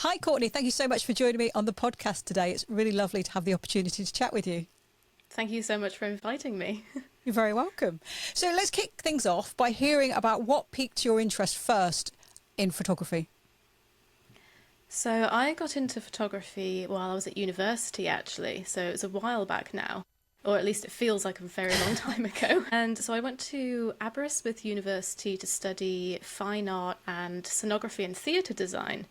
Hi, Courtney. Thank you so much for joining me on the podcast today. It's really lovely to have the opportunity to chat with you. Thank you so much for inviting me. You're very welcome. So let's kick things off by hearing about what piqued your interest first in photography. So I got into photography while I was at university, actually. So it was a while back now, or at least it feels like a very long time ago. And so I went to Aberystwyth University to study fine art and scenography and theatre design.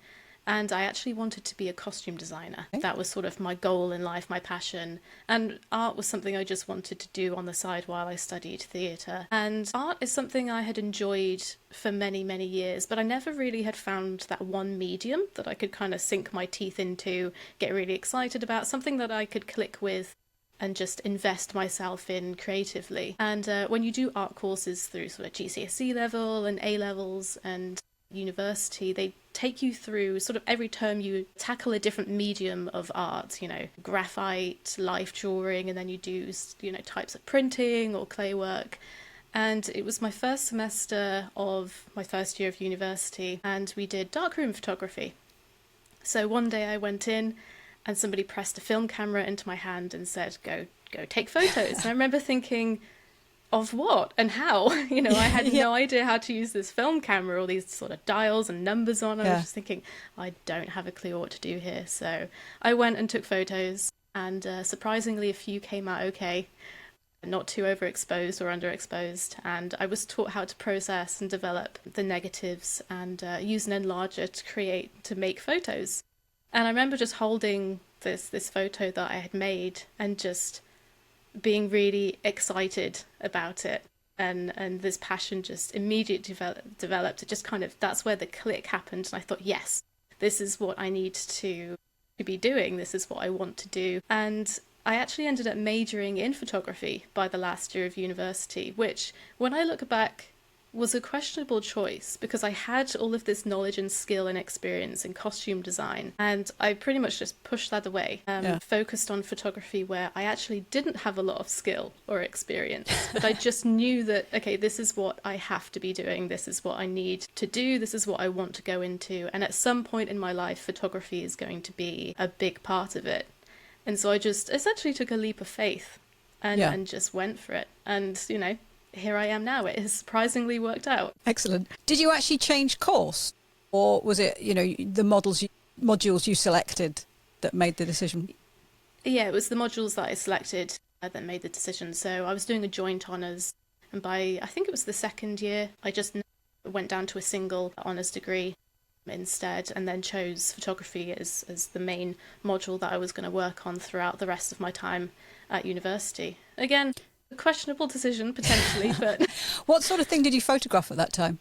And I actually wanted to be a costume designer. Okay. That was sort of my goal in life, my passion. And art was something I just wanted to do on the side while I studied theatre. And art is something I had enjoyed for many, many years, but I never really had found that one medium that I could kind of sink my teeth into, get really excited about, something that I could click with and just invest myself in creatively. And when you do art courses through sort of GCSE level and A levels and university, they take you through sort of every term you tackle a different medium of art, graphite, life drawing, and then you do, types of printing or clay work. And it was my first semester of my first year of university, and we did darkroom photography. So one day I went in and somebody pressed a film camera into my hand and said, go take photos. And I remember thinking, of what and how? I had no idea how to use this film camera, all these sort of dials and numbers on. I was just thinking, I don't have a clue what to do here. So I went and took photos, and surprisingly a few came out okay, not too overexposed or underexposed. And I was taught how to process and develop the negatives and use an enlarger to make photos. And I remember just holding this photo that I had made and just being really excited about it, and this passion just immediately developed. It just kind of, that's where the click happened, and I thought, yes, this is what I need to be doing, this is what I want to do. And I actually ended up majoring in photography by the last year of university, which when I look back was a questionable choice, because I had all of this knowledge and skill and experience in costume design, and I pretty much just pushed that away, focused on photography where I actually didn't have a lot of skill or experience, but I just knew that, okay, this is what I have to be doing, this is what I need to do, this is what I want to go into, and at some point in my life photography is going to be a big part of it. And so I just essentially took a leap of faith and just went for it, and here I am now. It has surprisingly worked out. Excellent. Did you actually change course, or was it, the modules you selected that made the decision? Yeah, it was the modules that I selected that made the decision. So I was doing a joint honours, and by, I think it was the second year, I just went down to a single honours degree instead, and then chose photography as the main module that I was going to work on throughout the rest of my time at university. Again, a questionable decision, potentially, but... What sort of thing did you photograph at that time?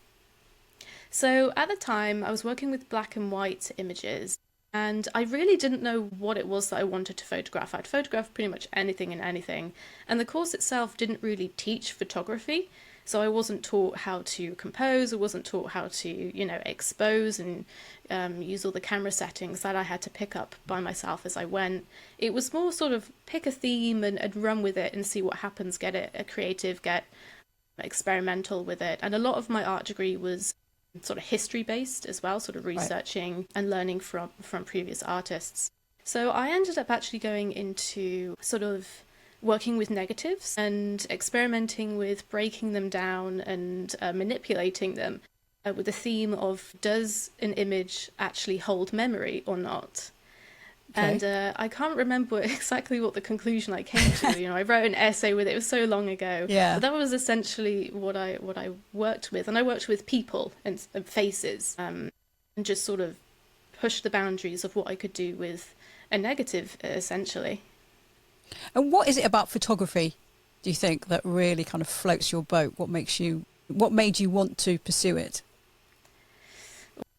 So at the time, I was working with black and white images, and I really didn't know what it was that I wanted to photograph. I'd photograph pretty much anything and anything, and the course itself didn't really teach photography, so I wasn't taught how to compose, I wasn't taught how to, expose and use all the camera settings that I had to pick up by myself as I went. It was more sort of pick a theme and run with it and see what happens, get it creative, get experimental with it. And a lot of my art degree was sort of history based as well, sort of researching and learning from previous artists. So I ended up actually going into sort of working with negatives and experimenting with breaking them down and manipulating them with the theme of, does an image actually hold memory or not? Okay. And I can't remember exactly what the conclusion I came to. I wrote an essay with it. It was so long ago. Yeah. But that was essentially what I worked with. And I worked with people and faces, and just sort of pushed the boundaries of what I could do with a negative, essentially. And what is it about photography, do you think, that really kind of floats your boat? What made you want to pursue it?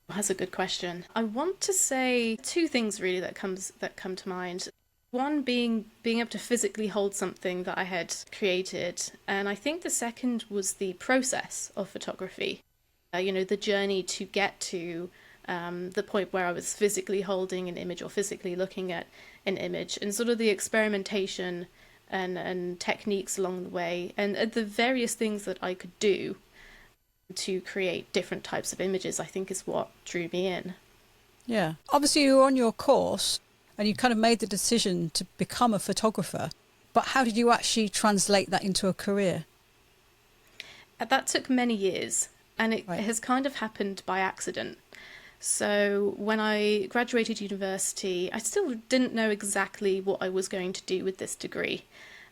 That's a good question. I want to say two things really that come to mind. One being able to physically hold something that I had created, and I think the second was the process of photography. The journey to get to the point where I was physically holding an image or physically looking at an image, and sort of the experimentation and techniques along the way, and the various things that I could do to create different types of images, I think is what drew me in. Yeah. Obviously, you were on your course and you kind of made the decision to become a photographer. But how did you actually translate that into a career? That took many years, and it Right. has kind of happened by accident. So when I graduated university, I still didn't know exactly what I was going to do with this degree.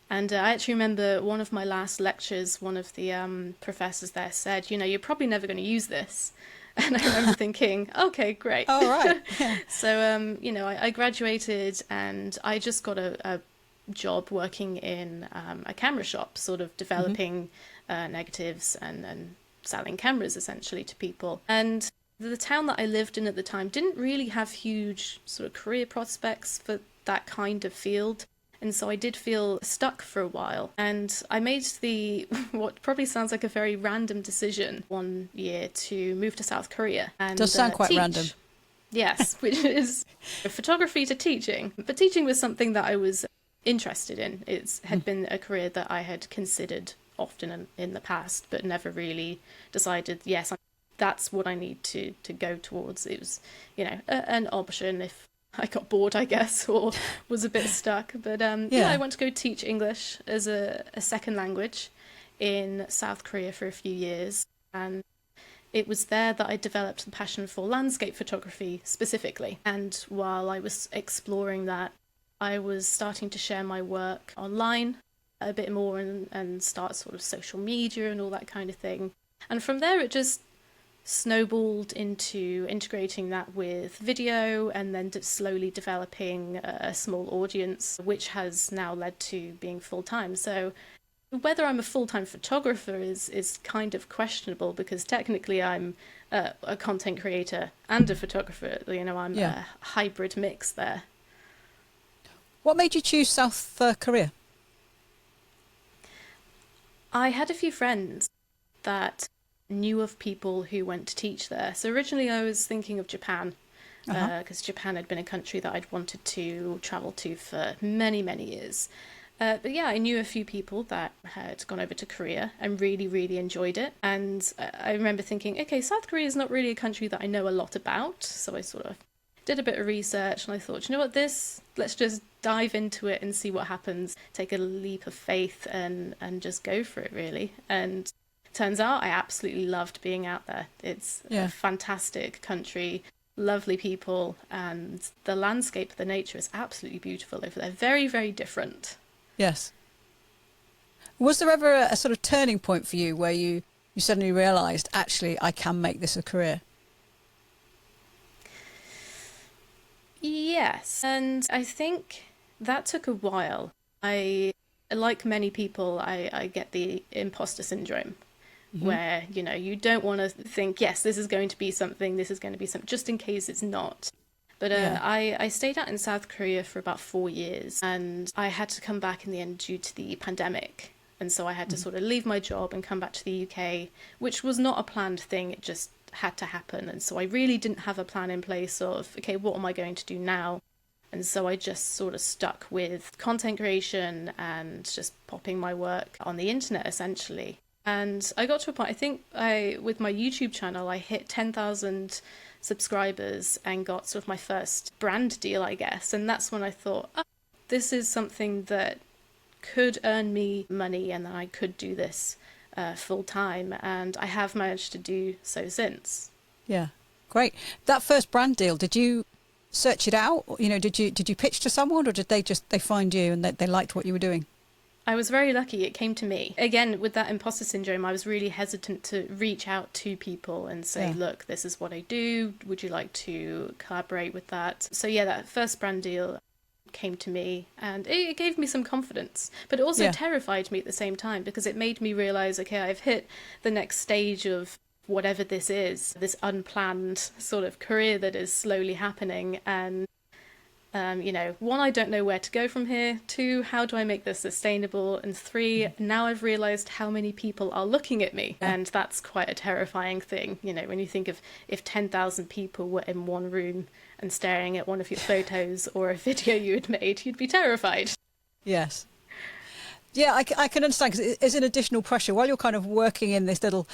And I actually remember one of my last lectures, one of the professors there said, you know, you're probably never going to use this. And I remember thinking, okay, great. Oh, right. Yeah. So, you know, I graduated and I just got a job working in a camera shop, sort of Hmm. developing negatives and selling cameras essentially to people. And the town that I lived in at the time didn't really have huge sort of career prospects for that kind of field. And so I did feel stuck for a while. And I made the, what probably sounds like a very random decision one year to move to South Korea and Does sound quite teach. random. Yes, which is photography to teaching. But teaching was something that I was interested in. It had been a career that I had considered often in the past, but never really decided, yes, that's what I need to go towards. It was, you know, an option if I got bored, I guess, or was a bit stuck. But yeah, I went to go teach English as a second language in South Korea for a few years. And it was there that I developed the passion for landscape photography specifically. And while I was exploring that, I was starting to share my work online a bit more and start sort of social media and all that kind of thing. And from there, it just snowballed into integrating that with video and then slowly developing a small audience, which has now led to being full-time. So whether I'm a full-time photographer is kind of questionable because technically I'm a content creator and a photographer. You know, I'm a hybrid mix there. What made you choose South Korea? I had a few friends that knew of people who went to teach there. So originally I was thinking of Japan because Japan had been a country that I'd wanted to travel to for many, many years. But yeah, I knew a few people that had gone over to Korea and really, really enjoyed it. And I remember thinking, okay, South Korea is not really a country that I know a lot about. So I sort of did a bit of research and I thought, you know what, let's just dive into it and see what happens. Take a leap of faith and just go for it, really. And turns out I absolutely loved being out there. It's a fantastic country, lovely people, and the landscape, the nature is absolutely beautiful over there. Very, very different. Yes. Was there ever a sort of turning point for you where you suddenly realised, actually, I can make this a career? Yes, and I think that took a while. Like many people, I get the imposter syndrome. Where, you know, you don't want to think, yes, this is going to be something, just in case it's not. But I stayed out in South Korea for about 4 years and I had to come back in the end due to the pandemic. And so I had to sort of leave my job and come back to the UK, which was not a planned thing. It just had to happen. And so I really didn't have a plan in place of, okay, what am I going to do now? And so I just sort of stuck with content creation and just popping my work on the internet, essentially. And I got to a point, I think with my YouTube channel, I hit 10,000 subscribers and got sort of my first brand deal, I guess. And that's when I thought, oh, this is something that could earn me money and that I could do this full time. And I have managed to do so since. Yeah, great. That first brand deal, did you search it out? You know, did you pitch to someone or did they find you and they liked what you were doing? I was very lucky. It came to me. Again, with that imposter syndrome, I was really hesitant to reach out to people and say, look, this is what I do. Would you like to collaborate with that? So yeah, that first brand deal came to me and it gave me some confidence, but it also terrified me at the same time because it made me realize, okay, I've hit the next stage of whatever this is, this unplanned sort of career that is slowly happening. And you know, 1, I don't know where to go from here. 2, how do I make this sustainable? And 3, now I've realized how many people are looking at me. And that's quite a terrifying thing. You know, when you think of if 10,000 people were in one room and staring at one of your photos or a video you had made, you'd be terrified. Yes. Yeah, I can understand because it's an additional pressure while you're kind of working in this little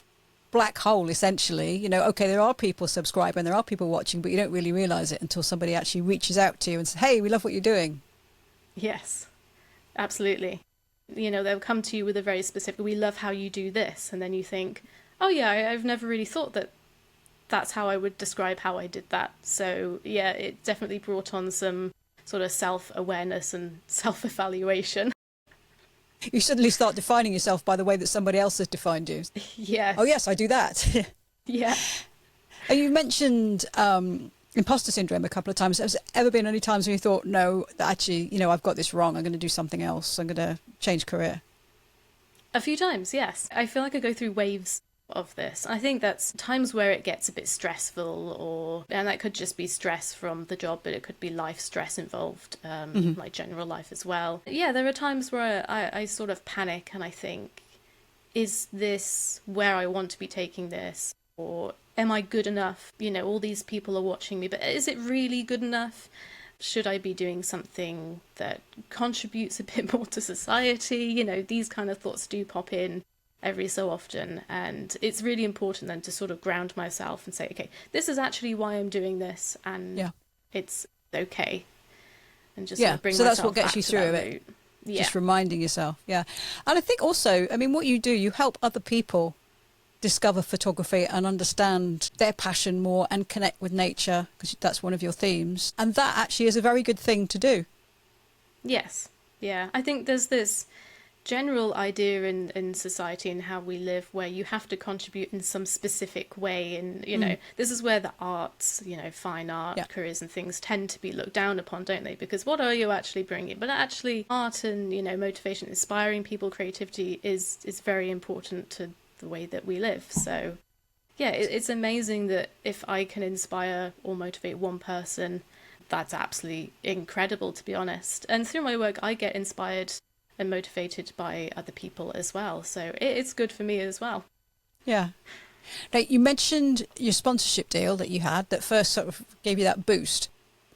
black hole, essentially. You know, okay, there are people subscribing, and there are people watching, but you don't really realize it until somebody actually reaches out to you and says, hey, we love what you're doing. Yes, absolutely. You know, they'll come to you with a very specific, we love how you do this. And then you think, oh yeah, I've never really thought that that's how I would describe how I did that. So yeah, it definitely brought on some sort of self-awareness and self-evaluation. You suddenly start defining yourself by the way that somebody else has defined you. Yes. Oh yes, I do that. Yeah. And you mentioned imposter syndrome a couple of times. Has there ever been any times when you thought, no, actually, you know, I've got this wrong, I'm going to do something else, I'm going to change career? A few times, yes. I feel like I go through waves of this. I think that's times where it gets a bit stressful, and that could just be stress from the job, but it could be life stress involved, like general life as well. Yeah, there are times where I sort of panic and I think, is this where I want to be taking this? Or am I good enough? You know, all these people are watching me, but is it really good enough? Should I be doing something that contributes a bit more to society? You know, these kind of thoughts do pop in every so often, and it's really important then to sort of ground myself and say, okay, this is actually why I'm doing this, and it's okay, and just sort of bring so myself that's what gets you through it. Just reminding yourself. And I think also, I mean, what you do, you help other people discover photography and understand their passion more and connect with nature, because that's one of your themes, and that actually is a very good thing to do. Yes. Yeah, I think there's this general idea in society and how we live where you have to contribute in some specific way, and you know, this is where the arts, you know, fine art careers and things tend to be looked down upon, don't they? Because what are you actually bringing? But actually art and, you know, motivation, inspiring people, creativity is very important to the way that we live. So yeah, it's amazing that if I can inspire or motivate one person, that's absolutely incredible, to be honest. And through my work I get inspired and motivated by other people as well, so it's good for me as well. Now, you mentioned your sponsorship deal that you had that first sort of gave you that boost,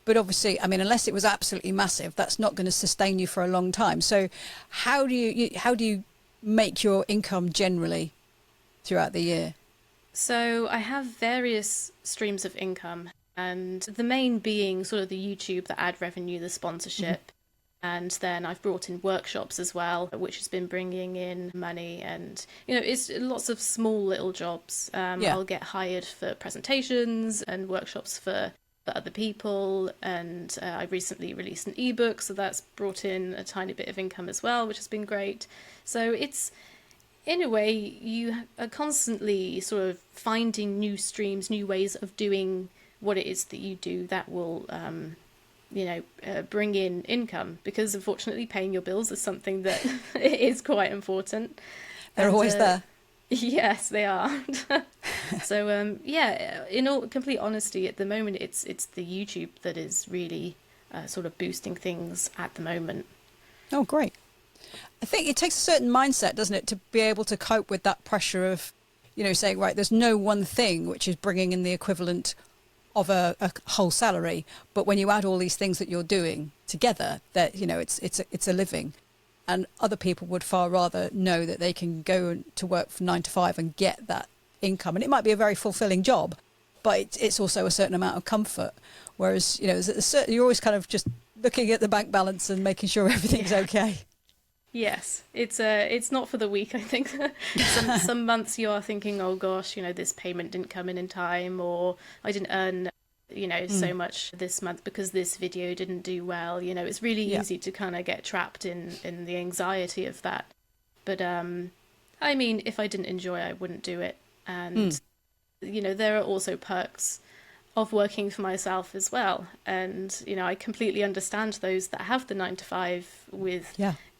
but obviously, I mean, unless it was absolutely massive, that's not going to sustain you for a long time. So how do you make your income generally throughout the year? So I have various streams of income, and the main being sort of the YouTube, the ad revenue, the sponsorship. And then I've brought in workshops as well, which has been bringing in money. And, you know, it's lots of small little jobs. I'll get hired for presentations and workshops for other people. And I recently released an ebook, so that's brought in a tiny bit of income as well, which has been great. So it's, in a way, you are constantly sort of finding new streams, new ways of doing what it is that you do that will bring in income, because unfortunately paying your bills is something that is quite important. They're always there. Yes, they are. So in all complete honesty, at the moment it's the YouTube that is really sort of boosting things at the moment. Oh, great. I think it takes a certain mindset, doesn't it, to be able to cope with that pressure of, you know, saying, right, there's no one thing which is bringing in the equivalent of a whole salary, but when you add all these things that you're doing together, that, you know, it's a living. And other people would far rather know that they can go to work from 9 to 5 and get that income, and it might be a very fulfilling job, but it's also a certain amount of comfort. Whereas, you know, you're always kind of just looking at the bank balance and making sure everything's okay. Yes, it's not for the weak, I think. Some months you are thinking, oh gosh, you know, this payment didn't come in time, or I didn't earn, you know, so much this month because this video didn't do well. You know, it's really easy to kind of get trapped in the anxiety of that. But I mean, if I didn't enjoy it, I wouldn't do it. And you know, there are also perks of working for myself as well. And, you know, I completely understand those that have the 9 to 5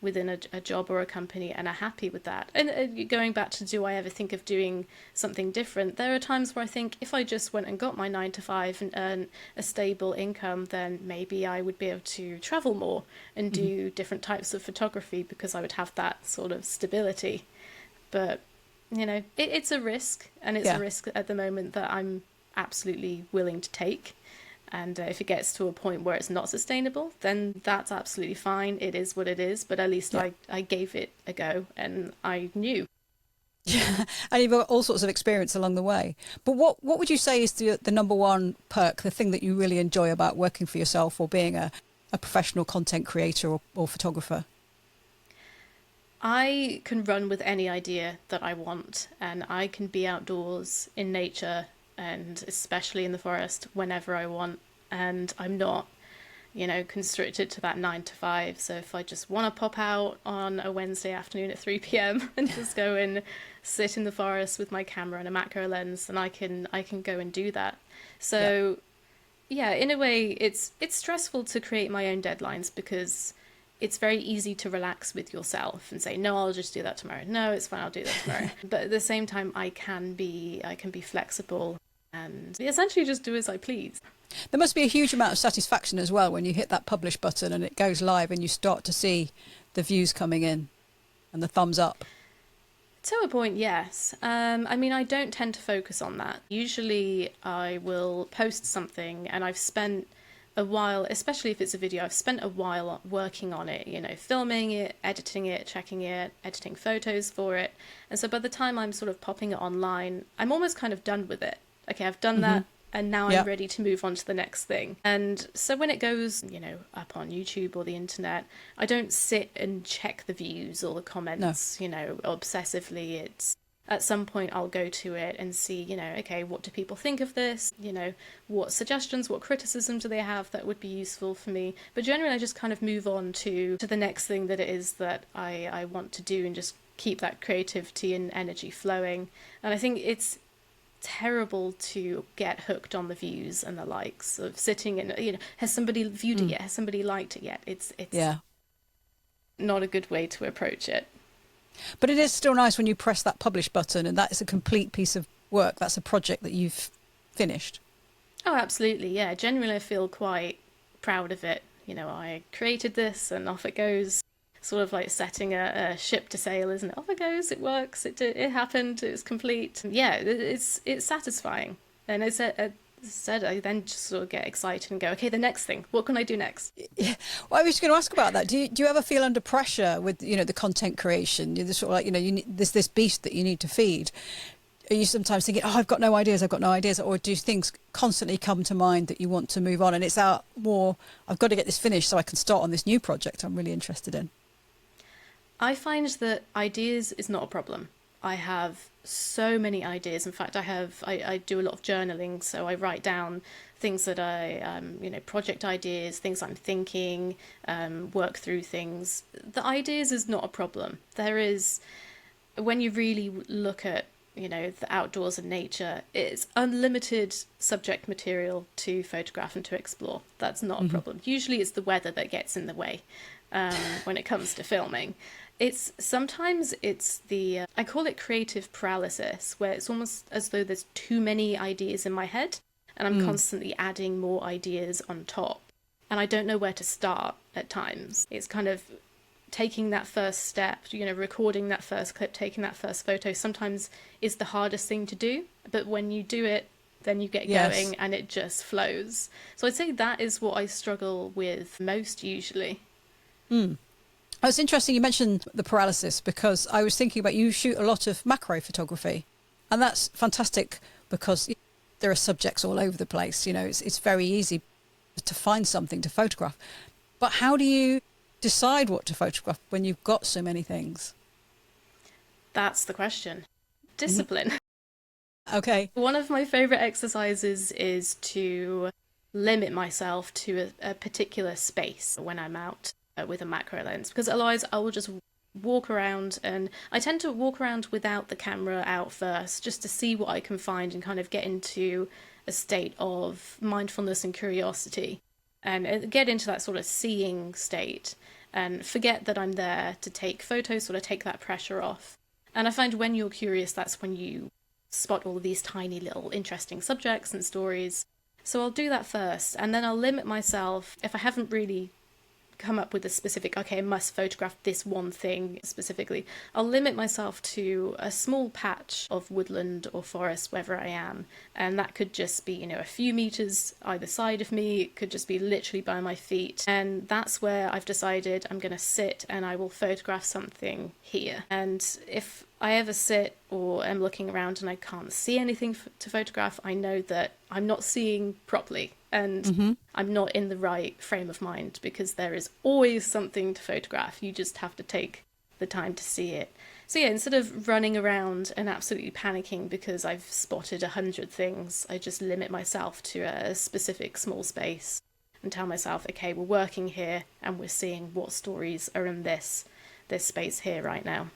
within a job or a company and are happy with that. And going back to, do I ever think of doing something different? There are times where I think if I just went and got my 9 to 5 and earn a stable income, then maybe I would be able to travel more and do different types of photography, because I would have that sort of stability. But, you know, it's a risk, and it's a risk at the moment that I'm absolutely willing to take. And if it gets to a point where it's not sustainable, then that's absolutely fine. It is what it is, but at least I gave it a go, and I knew. Yeah, and you've got all sorts of experience along the way. But what would you say is the number one perk, the thing that you really enjoy about working for yourself or being a professional content creator or photographer? I can run with any idea that I want, and I can be outdoors in nature and especially in the forest whenever I want. And I'm not, constricted to that 9 to 5. So if I just want to pop out on a Wednesday afternoon at 3 p.m. and just go and sit in the forest with my camera and a macro lens, then I can go and do that. So yeah, in a way, it's stressful to create my own deadlines because it's very easy to relax with yourself and say, no, I'll just do that tomorrow. No, it's fine, I'll do that tomorrow. But at the same time, I can be flexible and essentially just do as I please. There must be a huge amount of satisfaction as well when you hit that publish button and it goes live and you start to see the views coming in and the thumbs up. To a point, yes. I mean, I don't tend to focus on that. Usually I will post something and I've spent a while, especially if it's a video, I've spent a while working on it, filming it, editing it, checking it, editing photos for it. And so by the time I'm sort of popping it online, I'm almost kind of done with it. Okay, I've done that. And now I'm ready to move on to the next thing. And so when it goes, up on YouTube or the internet, I don't sit and check the views or the comments, obsessively. It's at some point I'll go to it and see, okay, what do people think of this? What suggestions, what criticism do they have that would be useful for me? But generally I just kind of move on to the next thing that it is that I want to do and just keep that creativity and energy flowing. And I think it's terrible to get hooked on the views and the likes of sitting and has somebody viewed it yet, has somebody liked it yet? It's not a good way to approach it. But it is still nice when you press that publish button and that is a complete piece of work. That's a project that you've finished. Oh, absolutely. Yeah, genuinely I feel quite proud of it. I created this and off it goes. Sort of like setting a ship to sail, isn't it? Off it goes, it works, it happened, it was complete. Yeah, it's satisfying. And as I said, I then just sort of get excited and go, okay, the next thing, what can I do next? Yeah. Well, I was going to ask about that. Do you ever feel under pressure with, the content creation? You're sort of like, there's this beast that you need to feed. Are you sometimes thinking, oh, I've got no ideas, or do things constantly come to mind that you want to move on and it's out more, I've got to get this finished so I can start on this new project I'm really interested in? I find that ideas is not a problem. I have so many ideas. In fact, I do a lot of journaling, so I write down things that project ideas, things I'm thinking, work through things. The ideas is not a problem. There is, when you really look at, the outdoors and nature, it's unlimited subject material to photograph and to explore. That's not a problem. Usually it's the weather that gets in the way when it comes to filming. Sometimes it's I call it creative paralysis, where it's almost as though there's too many ideas in my head and I'm constantly adding more ideas on top. And I don't know where to start at times. It's kind of taking that first step, recording that first clip, taking that first photo sometimes is the hardest thing to do. But when you do it, then you get going and it just flows. So I'd say that is what I struggle with most usually. Oh, it's interesting you mentioned the paralysis because I was thinking about you shoot a lot of macro photography and that's fantastic because there are subjects all over the place. It's very easy to find something to photograph. But how do you decide what to photograph when you've got so many things? That's the question. Discipline. Okay. One of my favorite exercises is to limit myself to a particular space when I'm out with a macro lens, because otherwise I will just walk around, and I tend to walk around without the camera out first just to see what I can find and kind of get into a state of mindfulness and curiosity and get into that sort of seeing state and forget that I'm there to take photos, sort of take that pressure off. And I find when you're curious, that's when you spot all these tiny little interesting subjects and stories. So I'll do that first, and then I'll limit myself if I haven't really come up with a specific, okay, I must photograph this one thing specifically. I'll limit myself to a small patch of woodland or forest wherever I am, and that could just be, a few meters either side of me. It could just be literally by my feet, and that's where I've decided I'm going to sit and I will photograph something here. And if I ever sit or am looking around and I can't see anything to photograph, I know that I'm not seeing properly and I'm not in the right frame of mind, because there is always something to photograph. You just have to take the time to see it. So yeah, instead of running around and absolutely panicking because I've spotted 100 things, I just limit myself to a specific small space and tell myself, okay, we're working here and we're seeing what stories are in this space here right now.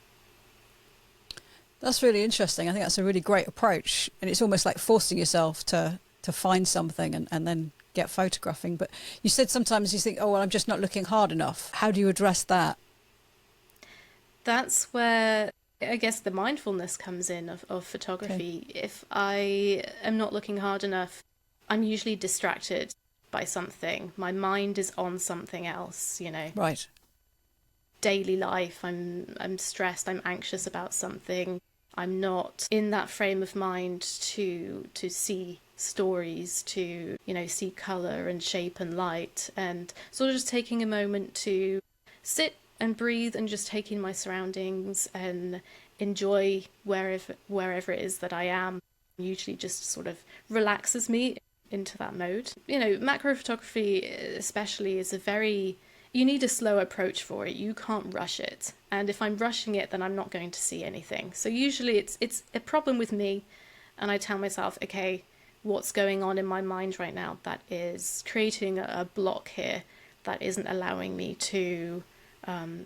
That's really interesting. I think that's a really great approach. And it's almost like forcing yourself to find something and then get photographing. But you said sometimes you think, oh, well, I'm just not looking hard enough. How do you address that? That's where I guess the mindfulness comes in of photography. Okay. If I am not looking hard enough, I'm usually distracted by something. My mind is on something else, you know. Right. Daily life, I'm stressed, I'm anxious about something. I'm not in that frame of mind to see stories, to, you know, see colour and shape and light, and sort of just taking a moment to sit and breathe and just take in my surroundings and enjoy wherever it is that I am. Usually just sort of relaxes me into that mode. You know, macro photography especially is you need a slow approach for it. You can't rush it. And if I'm rushing it, then I'm not going to see anything. So usually it's a problem with me, and I tell myself, okay, what's going on in my mind right now that is creating a block here that isn't allowing me to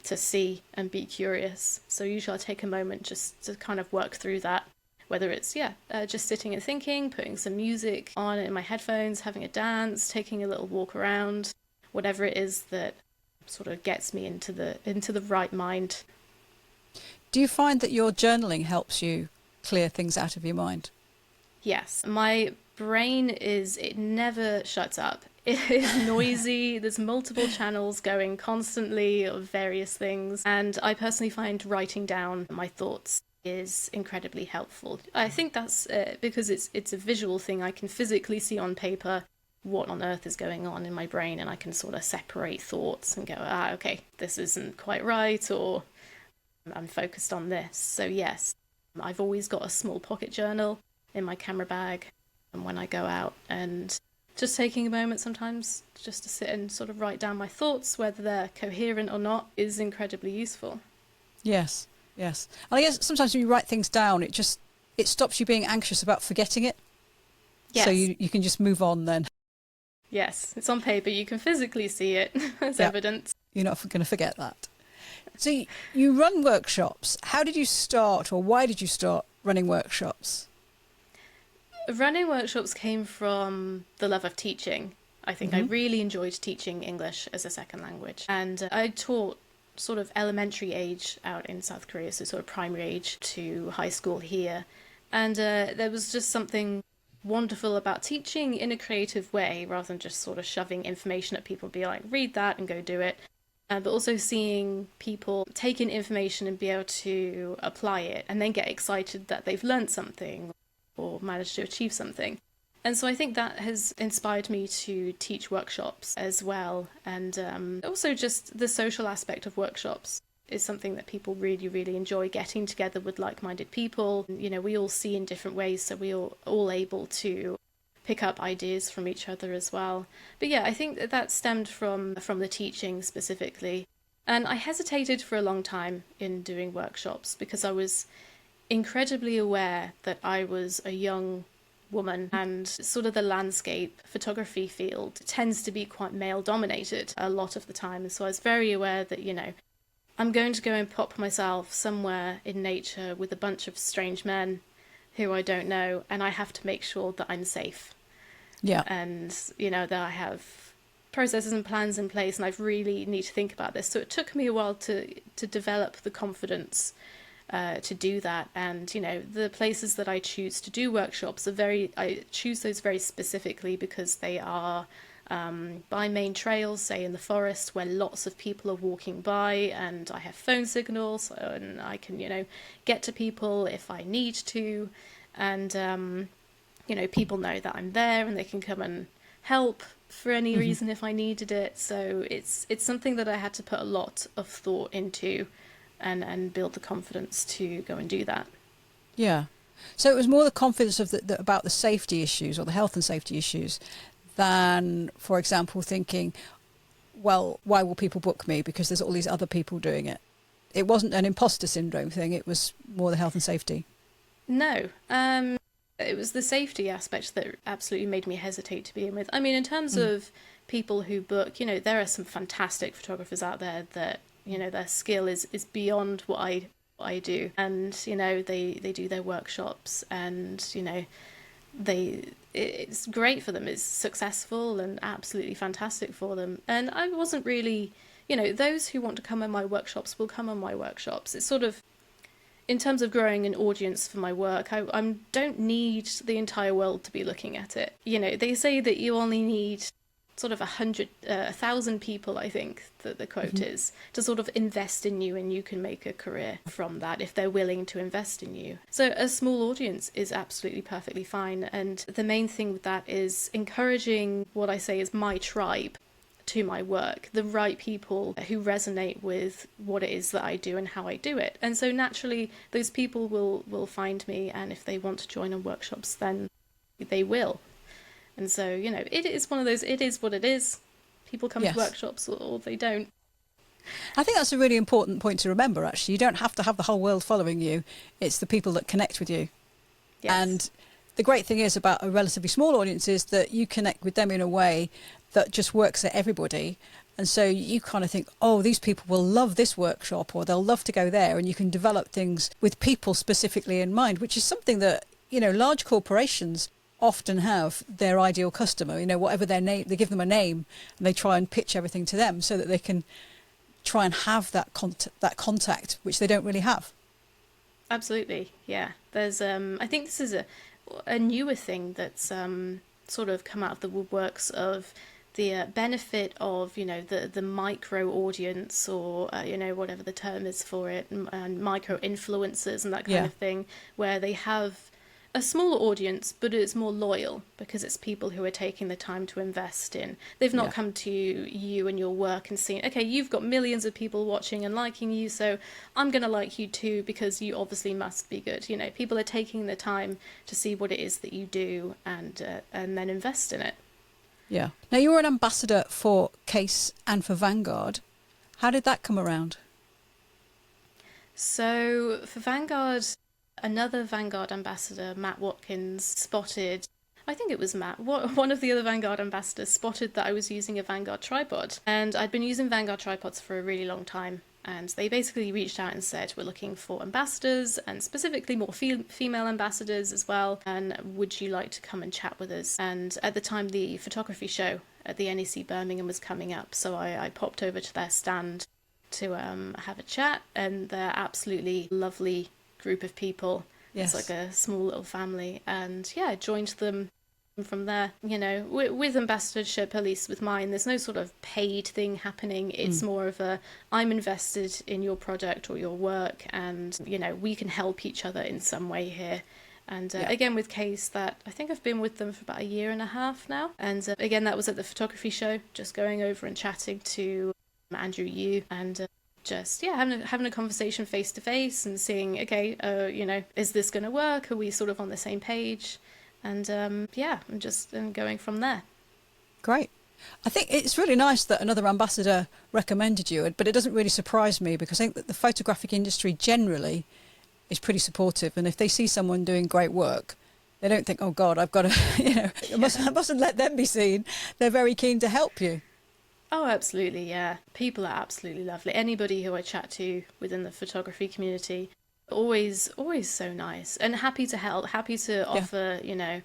see and be curious. So usually I'll take a moment just to kind of work through that, whether it's just sitting and thinking, putting some music on in my headphones, having a dance, taking a little walk around, whatever it is that sort of gets me into the right mind. Do you find that your journaling helps you clear things out of your mind? Yes, my brain it never shuts up. It is noisy. There's multiple channels going constantly of various things. And I personally find writing down my thoughts is incredibly helpful. I think that's because it's a visual thing. I can physically see on paper what on earth is going on in my brain, and I can sort of separate thoughts and go, okay, this isn't quite right, or I'm focused on this. So yes, I've always got a small pocket journal in my camera bag, and when I go out, and just taking a moment sometimes just to sit and sort of write down my thoughts, whether they're coherent or not, is incredibly useful. Yes. And I guess sometimes when you write things down, it stops you being anxious about forgetting it. Yes. So you can just move on then. Yes, it's on paper. You can physically see it as evidence. You're not going to forget that. So you run workshops. How did you start, or why did you start running workshops? Running workshops came from the love of teaching. I think I really enjoyed teaching English as a second language. And I taught sort of elementary age out in South Korea, so sort of primary age to high school here. And there was just something wonderful about teaching in a creative way, rather than just sort of shoving information at people and be like, read that and go do it. But also seeing people take in information and be able to apply it and then get excited that they've learned something or managed to achieve something. And so I think that has inspired me to teach workshops as well. And also just the social aspect of workshops is something that people really, really enjoy, getting together with like-minded people. You know, we all see in different ways, so we're all able to pick up ideas from each other as well. But yeah, I think that stemmed from the teaching specifically. And I hesitated for a long time in doing workshops because I was incredibly aware that I was a young woman, and sort of the landscape photography field tends to be quite male dominated a lot of the time. And so I was very aware that, you know, I'm going to go and pop myself somewhere in nature with a bunch of strange men who I don't know, and I have to make sure that I'm safe. Yeah. And, you know, that I have processes and plans in place, and I really need to think about this. So it took me a while to develop the confidence to do that. And, you know, the places that I choose to do workshops I choose those very specifically because they are by main trails, say in the forest where lots of people are walking by, and I have phone signals, and I can, you know, get to people if I need to, and you know, people know that I'm there and they can come and help for any reason if I needed it. So it's something that I had to put a lot of thought into and build the confidence to go and do that. Yeah. So it was more the confidence of about the safety issues or the health and safety issues than, for example, thinking, well, why will people book me? Because there's all these other people doing it. It wasn't an imposter syndrome thing. It was more the health and safety. No. It was the safety aspect that absolutely made me hesitate to begin with. I mean, in terms of people who book, you know, there are some fantastic photographers out there that, you know, their skill is beyond what I do. And, you know, they do their workshops and, you know, it's great for them. It's successful and absolutely fantastic for them. And I wasn't really, you know, those who want to come on my workshops will come on my workshops. It's sort of, in terms of growing an audience for my work, I don't need the entire world to be looking at it. You know, they say that you only need sort of 1,000 people, I think that the quote is, to sort of invest in you, and you can make a career from that if they're willing to invest in you. So a small audience is absolutely perfectly fine. And the main thing with that is encouraging what I say is my tribe to my work, the right people who resonate with what it is that I do and how I do it. And so naturally those people will find me, and if they want to join on workshops, then they will. And so, you know, it is one of those, it is what it is. People come to workshops or they don't. I think that's a really important point to remember, actually. You don't have to have the whole world following you. It's the people that connect with you. Yes. And the great thing is about a relatively small audience is that you connect with them in a way that just works for everybody. And so you kind of think, oh, these people will love this workshop, or they'll love to go there. And you can develop things with people specifically in mind, which is something that, you know, large corporations often have their ideal customer, you know, whatever their name, they give them a name and they try and pitch everything to them so that they can try and have that contact, which they don't really have. Absolutely. Yeah. There's, I think this is a newer thing that's sort of come out of the woodworks of the benefit of, you know, the micro audience, or, you know, whatever the term is for it, and micro influencers and that kind of thing, where they have a smaller audience, but it's more loyal because it's people who are taking the time to invest in. They've not come to you and your work and seen, okay, you've got millions of people watching and liking you, so I'm going to like you too because you obviously must be good. You know, people are taking the time to see what it is that you do and then invest in it. Yeah. Now, you're an ambassador for Case and for Vanguard. How did that come around? So for Vanguard, another Vanguard ambassador, Matt Watkins, spotted, I think it was Matt, one of the other Vanguard ambassadors spotted that I was using a Vanguard tripod. And I'd been using Vanguard tripods for a really long time. And they basically reached out and said, we're looking for ambassadors, and specifically more female ambassadors as well. And would you like to come and chat with us? And at the time, the photography show at the NEC Birmingham was coming up. So I popped over to their stand to have a chat. And they're absolutely lovely group of people. Yes. It's like a small little family. And yeah, I joined them from there. You know, with ambassadorship, at least with mine, there's no sort of paid thing happening. It's more of a, I'm invested in your product or your work, and, you know, we can help each other in some way here. And again, with Case, that I think I've been with them for about 1.5 years now. And again, that was at the photography show, just going over and chatting to Andrew Yu, and just having a conversation face to face and seeing, okay, you know, is this going to work? Are we sort of on the same page? And I'm just going from there. Great. I think it's really nice that another ambassador recommended you, but it doesn't really surprise me because I think that the photographic industry generally is pretty supportive, and if they see someone doing great work, they don't think, oh God, I've got to, you know, I mustn't let them be seen. They're very keen to help you. Oh, absolutely, yeah. People are absolutely lovely. Anybody who I chat to within the photography community, always so nice and happy to help, happy to offer, you know,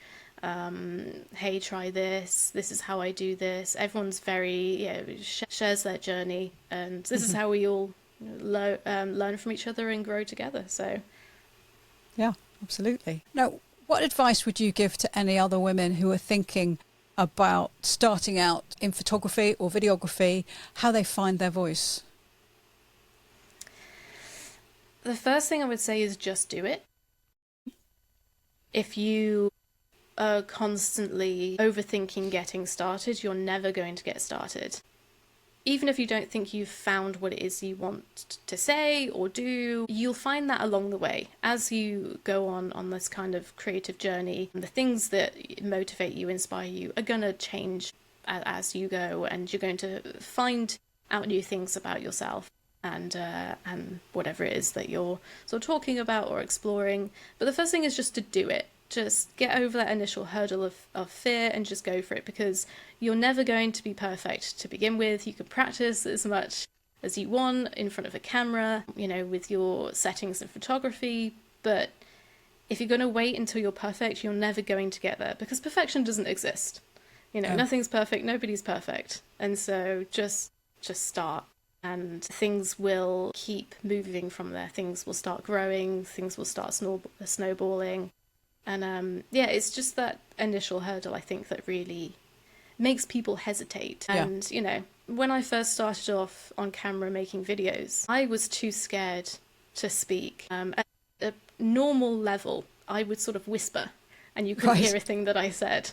hey, try this. This is how I do this. Everyone's very, shares their journey, and this is how we all learn from each other and grow together. So, yeah, absolutely. Now, what advice would you give to any other women who are thinking about starting out in photography or videography, how they find their voice? The first thing I would say is just do it. If you are constantly overthinking getting started, you're never going to get started. even if you don't think you've found what it is you want to say or do, you'll find that along the way. As you go on this kind of creative journey, the things that motivate you, inspire you, are going to change as you go, and you're going to find out new things about yourself and whatever it is that you're sort of talking about or exploring. But the first thing is just to do it. Just get over that initial hurdle of fear and just go for it, because you're never going to be perfect to begin with. You can practice as much as you want in front of a camera, with your settings in photography, but if you're going to wait until you're perfect, you're never going to get there, because perfection doesn't exist. Nothing's perfect, nobody's perfect. And so just start, and things will keep moving from there. Things will start growing, things will start snowballing. And it's just that initial hurdle, I think, that really makes people hesitate. And, when I first started off on camera making videos, I was too scared to speak. At a normal level, I would sort of whisper, and you couldn't hear a thing that I said.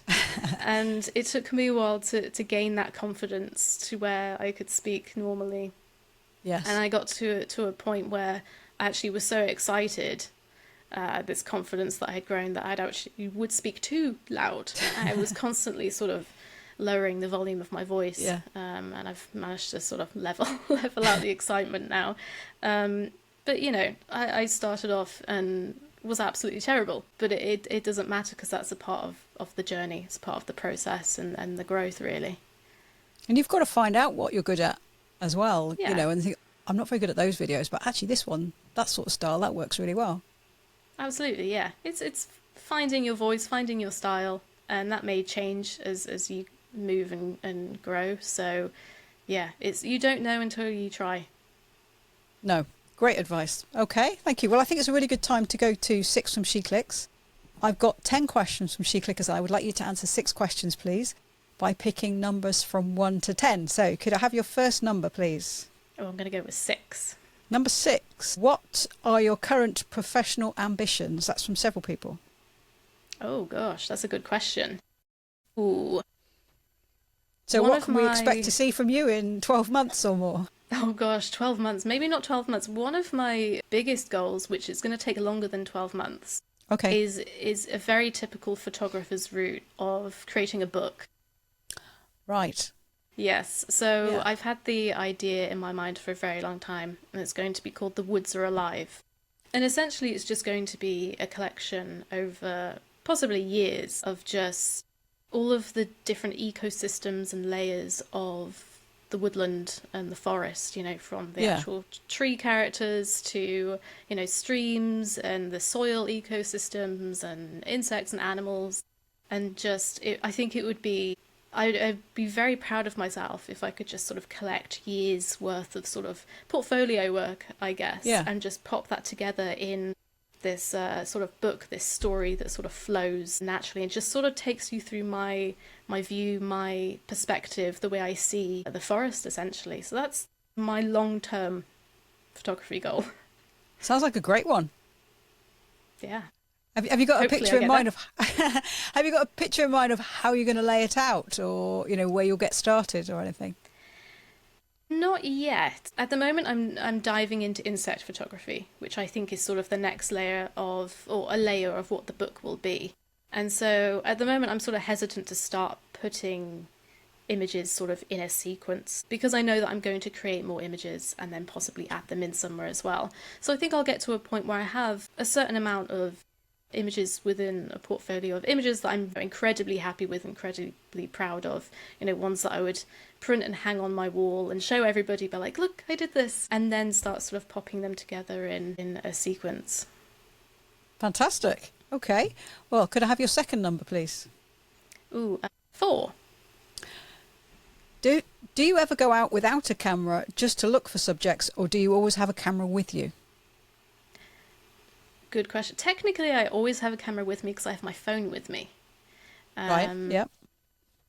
And it took me a while to gain that confidence to where I could speak normally. Yes. And I got to a point where I actually was so excited, this confidence that I had grown, that would speak too loud. I was constantly sort of lowering the volume of my voice, and I've managed to sort of level out the excitement now. But I started off and was absolutely terrible, but it doesn't matter, because that's a part of the journey. It's part of the process and the growth, really. And you've got to find out what you're good at as well, Yeah. and think, I'm not very good at those videos, but actually this one, that sort of style, that works really well. Absolutely, yeah. It's finding your voice, finding your style, and that may change as you move and grow. So, yeah, you don't know until you try. No, great advice. Okay, thank you. Well, I think it's a really good time to go to 6 from SheClicks. I've got 10 questions from SheClickers. I would like you to answer 6 questions, please, by picking numbers from 1 to 10. So, could I have your first number, please? Oh, I'm going to go with 6. Number 6. What are your current professional ambitions? That's from several people. Oh gosh, that's a good question. Ooh. So what can we expect to see from you in 12 months or more? Oh gosh, 12 months. Maybe not 12 months. One of my biggest goals, which is going to take longer than 12 months, is a very typical photographer's route of creating a book. Right. Yes, so I've had the idea in my mind for a very long time, and it's going to be called The Woods Are Alive. And essentially it's just going to be a collection over possibly years of just all of the different ecosystems and layers of the woodland and the forest, from the actual tree characters to, streams and the soil ecosystems and insects and animals. And I think it would be... I'd be very proud of myself if I could just sort of collect years worth of sort of portfolio work, I guess, and just pop that together in this sort of book, this story that sort of flows naturally and just sort of takes you through my view, my perspective, the way I see the forest, essentially. So that's my long-term photography goal. Sounds like a great one. Yeah. Have you got Hopefully a picture in mind of have you got a picture in mind of how you're going to lay it out, or where you'll get started or anything? Not yet. At the moment I'm diving into insect photography, which I think is sort of the next layer of what the book will be. And so at the moment I'm sort of hesitant to start putting images sort of in a sequence, because I know that I'm going to create more images and then possibly add them in somewhere as well. So I think I'll get to a point where I have a certain amount of images within a portfolio of images that I'm incredibly happy with, incredibly proud of, ones that I would print and hang on my wall and show everybody, but like, look, I did this, and then start sort of popping them together in a sequence. Fantastic. Okay. Well, could I have your second number, please? Ooh, 4. Do you ever go out without a camera just to look for subjects, or do you always have a camera with you? Good question. Technically, I always have a camera with me because I have my phone with me. Right, yep.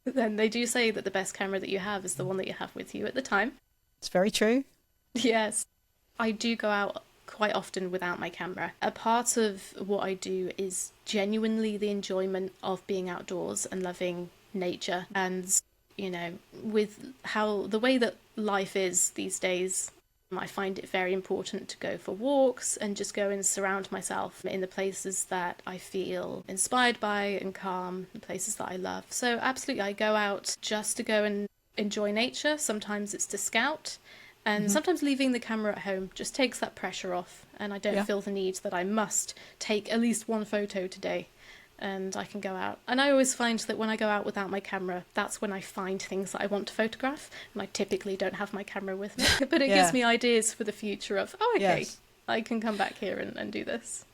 Then they do say that the best camera that you have is the one that you have with you at the time. It's very true. Yes. I do go out quite often without my camera. A part of what I do is genuinely the enjoyment of being outdoors and loving nature. And you know, with how the way that life is these days, I find it very important to go for walks and just go and surround myself in the places that I feel inspired by and calm, the places that I love. So absolutely, I go out just to go and enjoy nature. Sometimes it's to scout, and sometimes leaving the camera at home just takes that pressure off, and I don't feel the need that I must take at least one photo today. And I can go out. And I always find that when I go out without my camera, that's when I find things that I want to photograph. And I typically don't have my camera with me. But it gives me ideas for the future of, oh, okay, I can come back here and do this.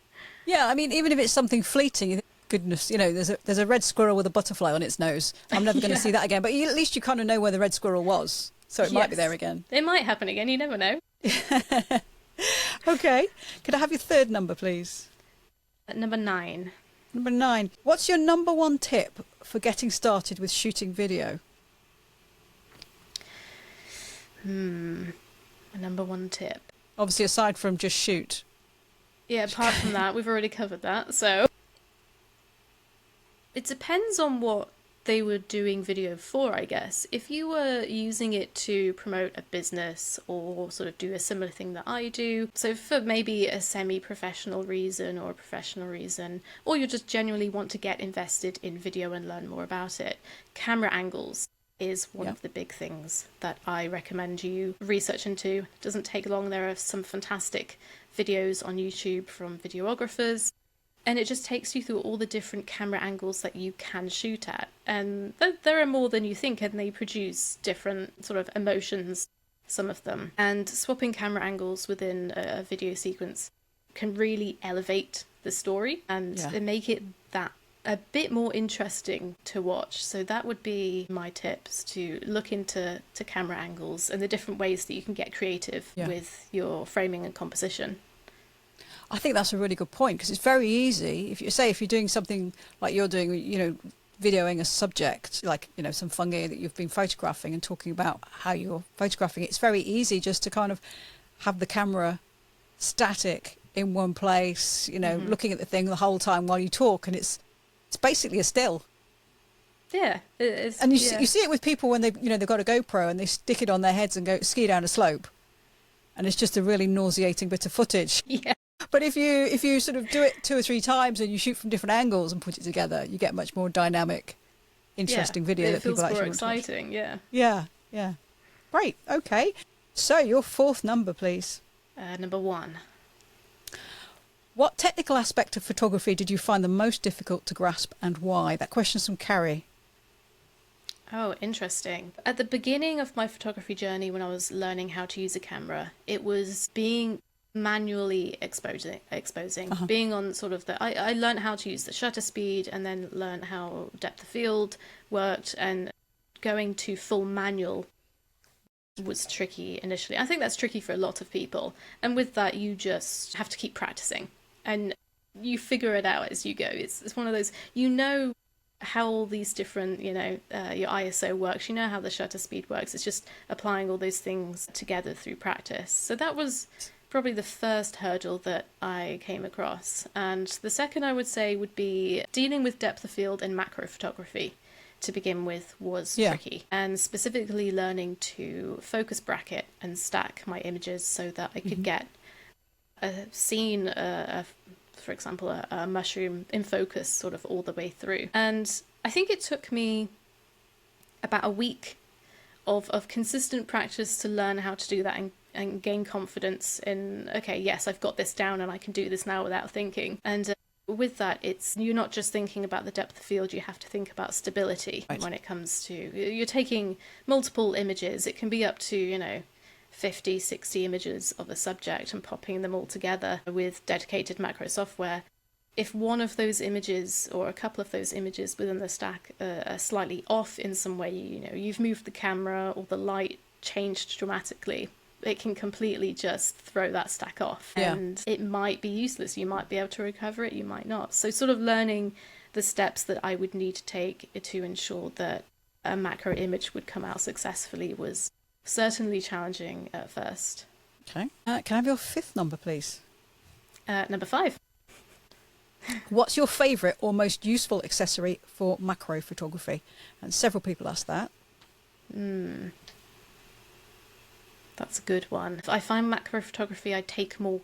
Yeah, I mean, even if it's something fleeting, you think, goodness, you know, there's a red squirrel with a butterfly on its nose. I'm never going to see that again. But at least you kind of know where the red squirrel was. So it might be there again. It might happen again. You never know. Okay. Could I have your third number, please? Number 9. Number 9. What's your number one tip for getting started with shooting video? A number one tip. Obviously, aside from just shoot. Yeah, apart from that, we've already covered that. So it depends on what they were doing video for, I guess. If you were using it to promote a business or sort of do a similar thing that I do, so for maybe a semi-professional reason or a professional reason, or you just genuinely want to get invested in video and learn more about it, camera angles is one of the big things that I recommend you research into. It doesn't take long. There are some fantastic videos on YouTube from videographers. And it just takes you through all the different camera angles that you can shoot at. And there are more than you think, and they produce different sort of emotions, some of them. And swapping camera angles within a video sequence can really elevate the story and make it that a bit more interesting to watch. So that would be my tips, to look into camera angles and the different ways that you can get creative with your framing and composition. I think that's a really good point, because it's very easy. If you're doing something like you're doing, you know, videoing a subject, like, you know, some fungi that you've been photographing and talking about how you're photographing, it's very easy just to kind of have the camera static in one place, you know, looking at the thing the whole time while you talk, and it's basically a still. Yeah, it is. And you see it with people when they've got a GoPro and they stick it on their heads and go ski down a slope, and it's just a really nauseating bit of footage. Yeah. But if you sort of do it 2 or 3 times and you shoot from different angles and put it together, you get much more dynamic, interesting video that people actually want to watch. It feels more exciting, Yeah. Great. Okay. So your fourth number, please. Number 1. What technical aspect of photography did you find the most difficult to grasp, and why? That question's from Carrie. Oh, interesting. At the beginning of my photography journey, when I was learning how to use a camera, it was being manually exposing, being on sort of I learned how to use the shutter speed, and then learned how depth of field worked, and going to full manual was tricky initially. I think that's tricky for a lot of people, and with that you just have to keep practicing and you figure it out as you go. It's one of those, you know, how all these different, you know, your ISO works, you know how the shutter speed works. It's just applying all those things together through practice. So that was probably the first hurdle that I came across. And the second, I would say, would be dealing with depth of field and macro photography to begin with was tricky. And specifically learning to focus bracket and stack my images so that I could get a scene, for example, a mushroom in focus sort of all the way through. And I think it took me about a week of consistent practice to learn how to do that and gain confidence in, okay, yes, I've got this down and I can do this now without thinking. And with that, you're not just thinking about the depth of field, you have to think about stability when it comes to, you're taking multiple images. It can be up to, you know, 50, 60 images of a subject and popping them all together with dedicated macro software. If one of those images or a couple of those images within the stack are slightly off in some way, you know, you've moved the camera or the light changed dramatically, it can completely just throw that stack off. And it might be useless. You might be able to recover it, you might not. So sort of learning the steps that I would need to take to ensure that a macro image would come out successfully was certainly challenging at first. Okay. Can I have your fifth number, please? Number 5. What's your favourite or most useful accessory for macro photography? And several people asked that. That's a good one. I find macro photography, I take more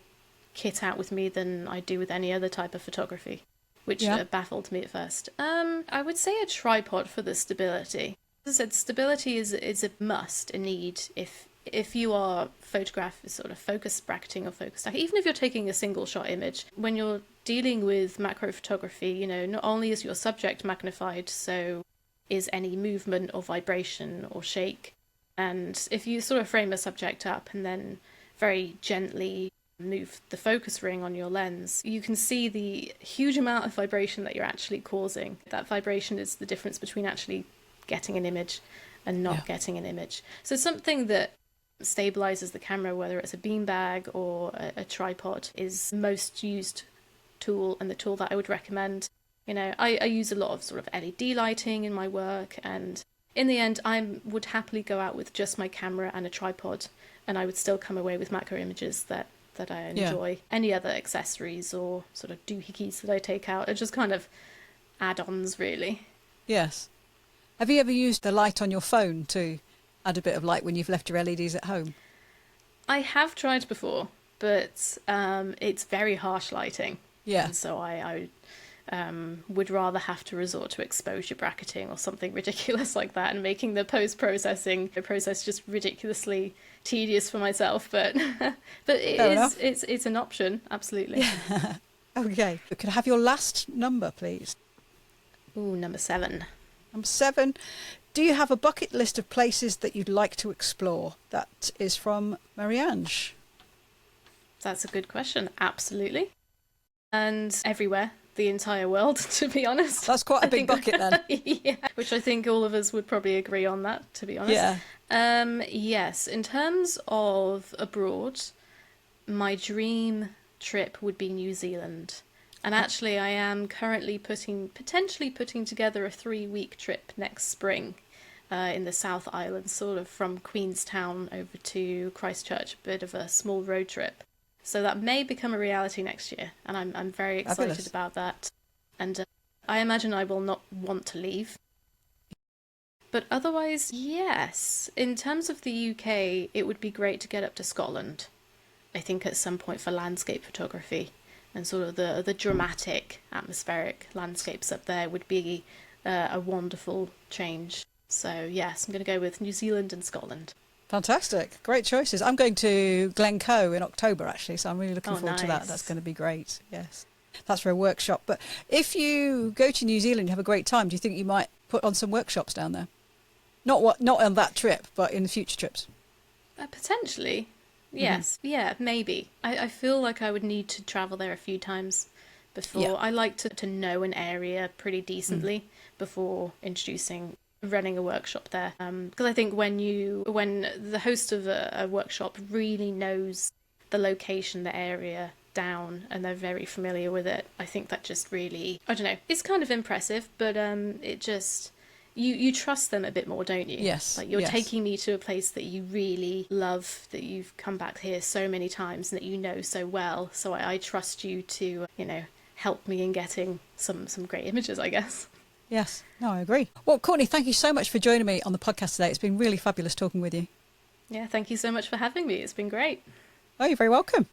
kit out with me than I do with any other type of photography, which baffled me at first. I would say a tripod for the stability. As I said, stability is a must, a need, if you are sort of focus bracketing or focus stacking, even if you're taking a single shot image. When you're dealing with macro photography, you know, not only is your subject magnified, so is any movement or vibration or shake. And if you sort of frame a subject up and then very gently move the focus ring on your lens, you can see the huge amount of vibration that you're actually causing. That vibration is the difference between actually getting an image and not getting an image. So something that stabilizes the camera, whether it's a beanbag or a tripod, is most used tool and the tool that I would recommend. You know, I use a lot of sort of LED lighting in my work, and in the end I would happily go out with just my camera and a tripod, and I would still come away with macro images that I enjoy. Any other accessories or sort of doohickeys that I take out are just kind of add-ons, really. Yes. Have you ever used the light on your phone to add a bit of light when you've left your LEDs at home? I have tried before, but it's very harsh lighting. Yeah. And so I would rather have to resort to exposure bracketing or something ridiculous like that, and making the post-processing process just ridiculously tedious for myself. But it's an option, absolutely. Yeah. Okay. Could I have your last number, please? Ooh, number 7. Number 7. Do you have a bucket list of places that you'd like to explore? That is from Mariange. That's a good question. Absolutely. And everywhere. The entire world, to be honest. That's quite a big bucket then. Yeah, which I think all of us would probably agree on that, to be honest. Yeah. Yes, in terms of abroad, my dream trip would be New Zealand. And actually I am currently potentially putting together a 3-week trip next spring in the South Island, sort of from Queenstown over to Christchurch, a bit of a small road trip. So that may become a reality next year, and I'm very excited about that. And I imagine I will not want to leave. But otherwise, yes. In terms of the UK, it would be great to get up to Scotland, I think, at some point, for landscape photography. And sort of the dramatic, atmospheric landscapes up there would be a wonderful change. So yes, I'm going to go with New Zealand and Scotland. Fantastic. Great choices. I'm going to Glencoe in October, actually, so I'm really looking forward to that. That's going to be great. Yes. That's for a workshop. But if you go to New Zealand and have a great time, do you think you might put on some workshops down there? Not on that trip, but in future trips? Potentially. Yes. Mm-hmm. Yeah, maybe. I feel like I would need to travel there a few times before. Yeah. I like to know an area pretty decently before running a workshop there, because I think when the host of a workshop really knows the location, the area down, and they're very familiar with it, I think that just really, I don't know, it's kind of impressive, but it just, you trust them a bit more, don't you? Yes. Like, you're taking me to a place that you really love, that you've come back here so many times and that you know so well, so I trust you to, help me in getting some great images, I guess. Yes, no, I agree. Well, Courtney, thank you so much for joining me on the podcast today. It's been really fabulous talking with you. Yeah, thank you so much for having me. It's been great. Oh, you're very welcome.